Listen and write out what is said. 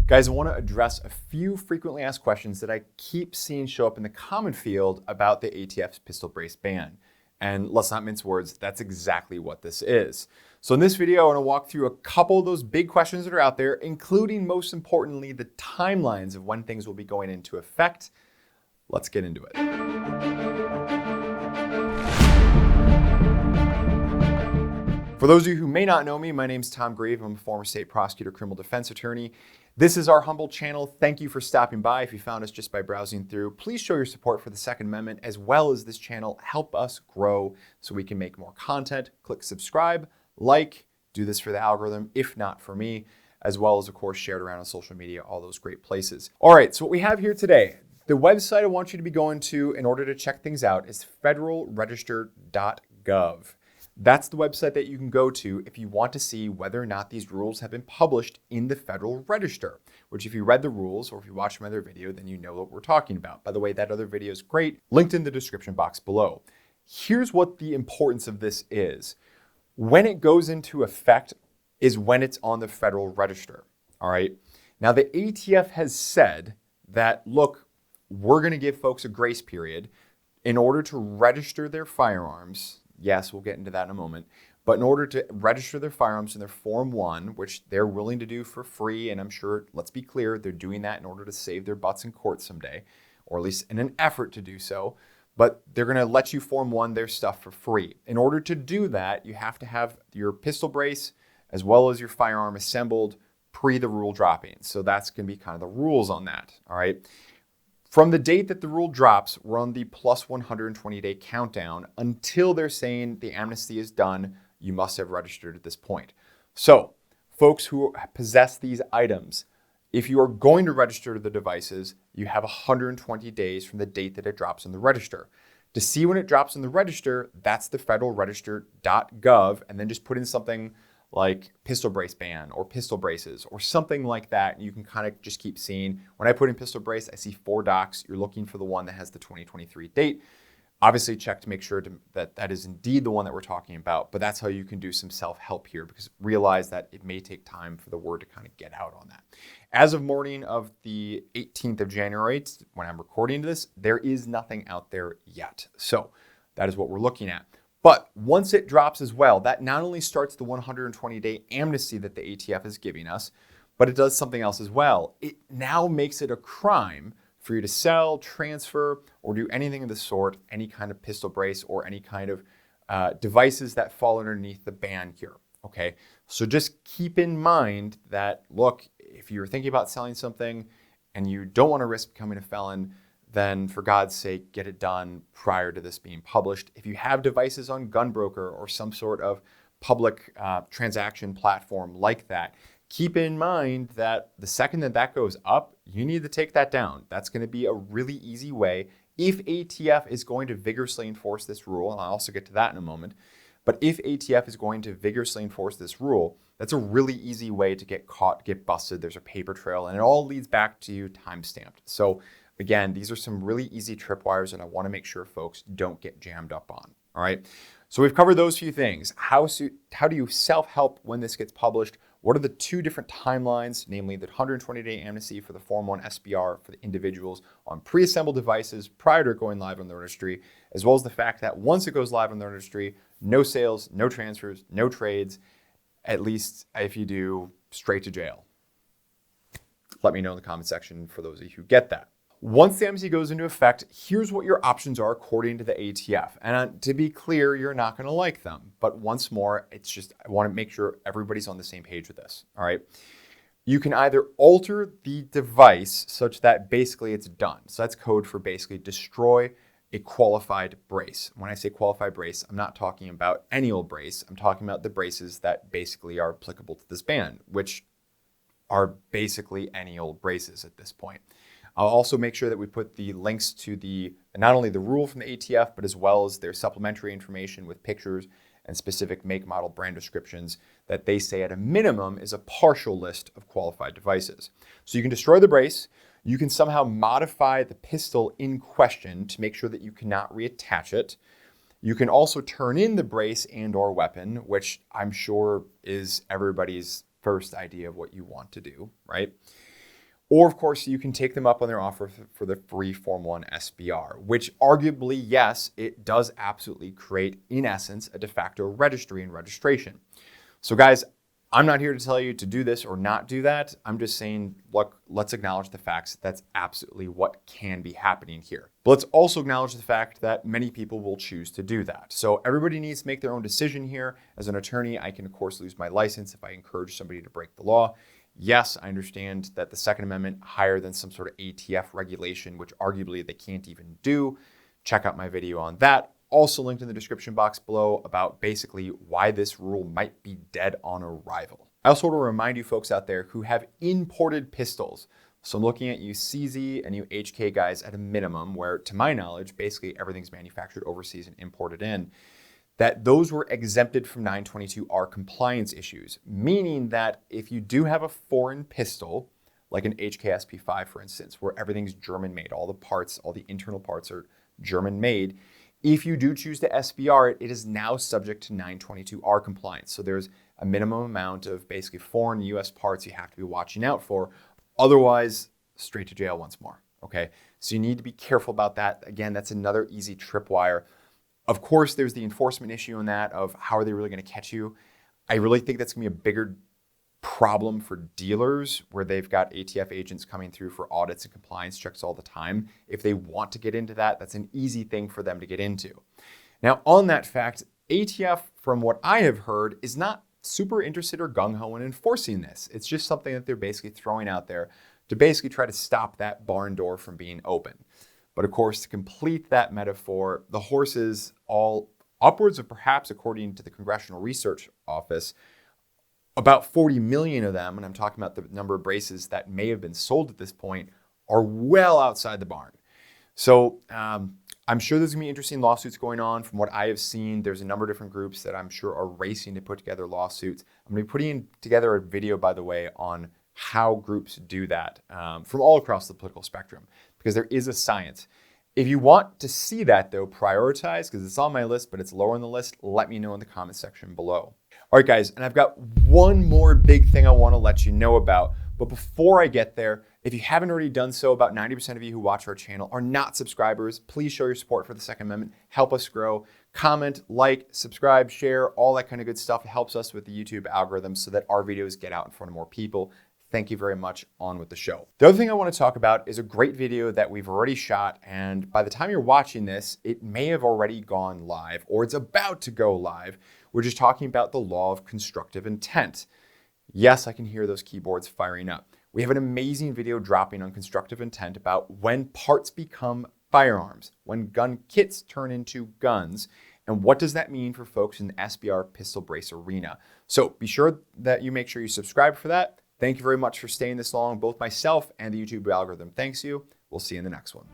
Guys, I want to address a few frequently asked questions that I keep seeing show up in the comment field about the ATF's pistol brace ban. And let's not mince words, that's exactly what this is. So in this video, I want to walk through a couple of those big questions that are out there, including most importantly, the timelines of when things will be going into effect. Let's get into it. For those of you who may not know me, my name is Tom Grieve. I'm a former state prosecutor, criminal defense attorney. This is our humble channel. Thank you for stopping by. If you found us just by browsing through, please show your support for the Second Amendment as well as this channel. Help us grow so we can make more content. Click subscribe, like, do this for the algorithm, if not for me, as well as, of course, share it around on social media, all those great places. All right, so what we have here today, the website I want you to be going to in order to check things out is federalregister.gov. That's the website that you can go to if you want to see whether or not these rules have been published in the Federal Register, which if you read the rules or if you watched my other video, then you know what we're talking about. By the way, that other video is great, linked in the description box below. Here's what the importance of this is. When it goes into effect is when it's on the Federal Register, all right? Now, the ATF has said that, look, we're gonna give folks a grace period in order to register their firearms. Yes, we'll get into that in a moment. But in order to register their firearms in their Form 1, which they're willing to do for free, and I'm sure, let's be clear, they're doing that in order to save their butts in court someday, or at least in an effort to do so. But they're going to let you Form 1 their stuff for free. In order to do that, you have to have your pistol brace as well as your firearm assembled pre the rule dropping. So that's going to be kind of the rules on that, all right? From the date that the rule drops, we're on the plus 120-day countdown until they're saying the amnesty is done. You must have registered at this point. So, folks who possess these items, if you are going to register the devices, you have 120 days from the date that it drops in the register. To see when it drops in the register, that's the federalregister.gov, and then just put in something like pistol brace ban or pistol braces or something like that. And you can kind of just keep seeing. When I put in pistol brace, I see 4 docs. You're looking for the one that has the 2023 date. Obviously check to make sure that that is indeed the one that we're talking about, but that's how you can do some self-help here, because realize that it may take time for the word to kind of get out on that. As of morning of the 18th of January, when I'm recording this, there is nothing out there yet. So that is what we're looking at. But once it drops as well, that not only starts the 120-day amnesty that the ATF is giving us, but it does something else as well. It now makes it a crime for you to sell, transfer, or do anything of the sort, any kind of pistol brace or any kind of devices that fall underneath the ban here, okay? So just keep in mind that, look, if you're thinking about selling something and you don't want to risk becoming a felon, then for God's sake, get it done prior to this being published. If you have devices on Gunbroker or some sort of public transaction platform like that, keep in mind that the second that that goes up, you need to take that down. That's going to be a really easy way. If ATF is going to vigorously enforce this rule, and I'll also get to that in a moment, but if ATF is going to vigorously enforce this rule, that's a really easy way to get caught, get busted. There's a paper trail, and it all leads back to you time-stamped. So again, these are some really easy tripwires, and I want to make sure folks don't get jammed up on. All right. So we've covered those few things. How do you self-help when this gets published? What are the 2 different timelines, namely the 120-day amnesty for the Form 1 SBR for the individuals on pre-assembled devices prior to going live on the registry, as well as the fact that once it goes live on the registry, no sales, no transfers, no trades, at least if you do, straight to jail. Let me know in the comment section for those of you who get that. Once the amnesty goes into effect, here's what your options are according to the ATF. And to be clear, you're not going to like them. But once more, it's just, I want to make sure everybody's on the same page with this. All right. You can either alter the device such that basically it's done. So that's code for basically destroy a qualified brace. When I say qualified brace, I'm not talking about any old brace. I'm talking about the braces that basically are applicable to this ban, which are basically any old braces at this point. I'll also make sure that we put the links to not only the rule from the ATF, but as well as their supplementary information with pictures and specific make, model, brand descriptions that they say at a minimum is a partial list of qualified devices. So you can destroy the brace. You can somehow modify the pistol in question to make sure that you cannot reattach it. You can also turn in the brace and or weapon, which I'm sure is everybody's first idea of what you want to do, right? Or, of course, you can take them up on their offer for the free Form 1 SBR, which arguably, yes, it does absolutely create, in essence, a de facto registry and registration. So, guys, I'm not here to tell you to do this or not do that. I'm just saying, look, let's acknowledge the facts. That's absolutely what can be happening here. But let's also acknowledge the fact that many people will choose to do that. So everybody needs to make their own decision here. As an attorney, I can, of course, lose my license if I encourage somebody to break the law. Yes, I understand that the Second Amendment higher than some sort of ATF regulation, which arguably they can't even do. Check out my video on that. Also linked in the description box below about basically why this rule might be dead on arrival. I also want to remind you folks out there who have imported pistols. So I'm looking at you CZ and you HK guys at a minimum, where to my knowledge, basically everything's manufactured overseas and imported in, that those were exempted from 922R compliance issues, meaning that if you do have a foreign pistol, like an HK-SP5 for instance, where everything's German made, all the parts, all the internal parts are German made, if you do choose to SBR it, it is now subject to 922R compliance. So there's a minimum amount of basically foreign US parts you have to be watching out for. Otherwise, straight to jail once more, okay? So you need to be careful about that. Again, that's another easy tripwire. Of course, there's the enforcement issue in that of how are they really gonna catch you? I really think that's gonna be a bigger problem for dealers where they've got ATF agents coming through for audits and compliance checks all the time. If they want to get into that, that's an easy thing for them to get into. Now, on that fact, ATF, from what I have heard, is not super interested or gung-ho in enforcing this. It's just something that they're basically throwing out there to basically try to stop that barn door from being open. But of course, to complete that metaphor, the horses, all upwards of perhaps, according to the Congressional Research Office, about 40 million of them, and I'm talking about the number of braces that may have been sold at this point, are well outside the barn. So I'm sure there's gonna be interesting lawsuits going on. From what I have seen, there's a number of different groups that I'm sure are racing to put together lawsuits. I'm gonna be putting together a video, by the way, on how groups do that from all across the political spectrum, because there is a science. If you want to see that though, prioritize, because it's on my list, but it's lower on the list, let me know in the comment section below. All right, guys, and I've got one more big thing I want to let you know about. But before I get there, if you haven't already done so, about 90% of you who watch our channel are not subscribers. Please show your support for the Second Amendment. Help us grow. Comment, like, subscribe, share, all that kind of good stuff. It helps us with the YouTube algorithm so that our videos get out in front of more people. Thank you very much. On with the show. The other thing I want to talk about is a great video that we've already shot, and by the time you're watching this, it may have already gone live or it's about to go live. We're just talking about the law of constructive intent. Yes, I can hear those keyboards firing up. We have an amazing video dropping on constructive intent about when parts become firearms, when gun kits turn into guns, and what does that mean for folks in the SBR pistol brace arena. So be sure that you make sure you subscribe for that. Thank you very much for staying this long. Both myself and the YouTube algorithm thanks you. We'll see you in the next one.